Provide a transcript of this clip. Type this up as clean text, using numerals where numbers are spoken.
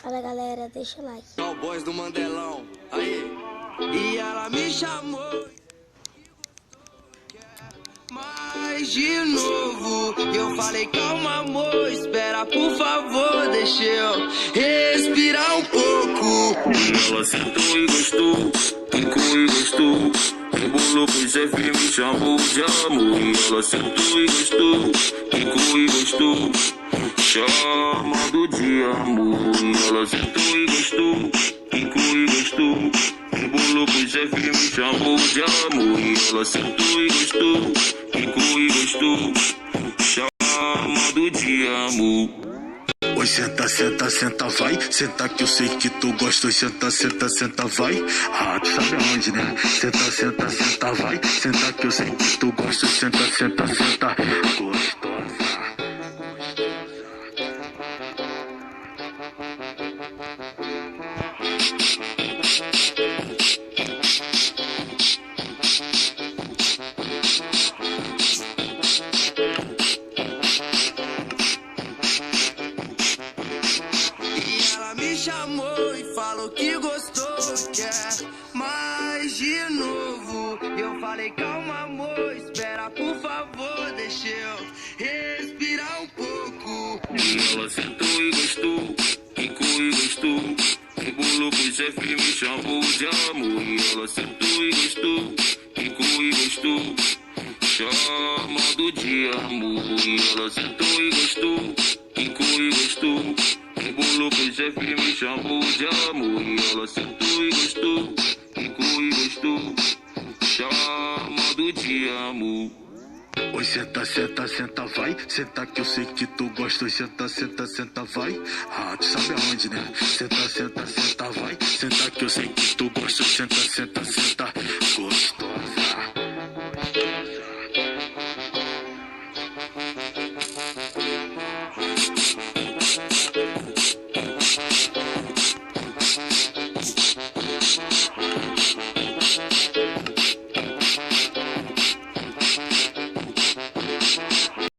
Fala galera, deixa o like. Cowboys do Mandelão, aí. E ela me chamou, mas de novo eu falei, calma amor, espera por favor, deixa eu respirar um pouco. E ela sentou e gostou, quicou e gostou, rebolou pro chefe e me chamou de amor. E ela sentou e gostou, quicou e gostou, chamado de amor. E ela sentou e gostou, quicou e gostou, rebolou pro chefe e me chamou de amor. E ela sentou e gostou, quicou e gostou, chamado de amor. Oi, senta, senta, senta, vai. Senta que eu sei que tu gosta. Oi, senta, senta, senta, vai. Ah, tu sabe aonde, né? Senta, senta, senta, vai. Senta que eu sei que tu gosta. Oi, senta, senta, senta. Gostosa. Me chamou e falou que gostou, quer mais de novo. Eu falei, calma amor, espera por favor, deixa eu respirar um pouco. E ela sentou e gostou, quicou e gostou, rebolou pro chefe e me chamou de amor. E ela sentou e gostou, quicou e gostou, chamado de amor. E ela sentou e gostou, quicou e gostou, rebolou pro chefe e me chamou de amor. E ela sentou e gostou, quicou e gostou, chamado de amor. Oi, senta, senta, senta, vai. Senta que eu sei que tu gosta. Oi, senta, senta, senta, vai. Ah, tu sabe aonde, né? Senta, senta, senta, vai. Senta que eu sei que tu gosta. Oi, senta, senta, senta. Gostosa.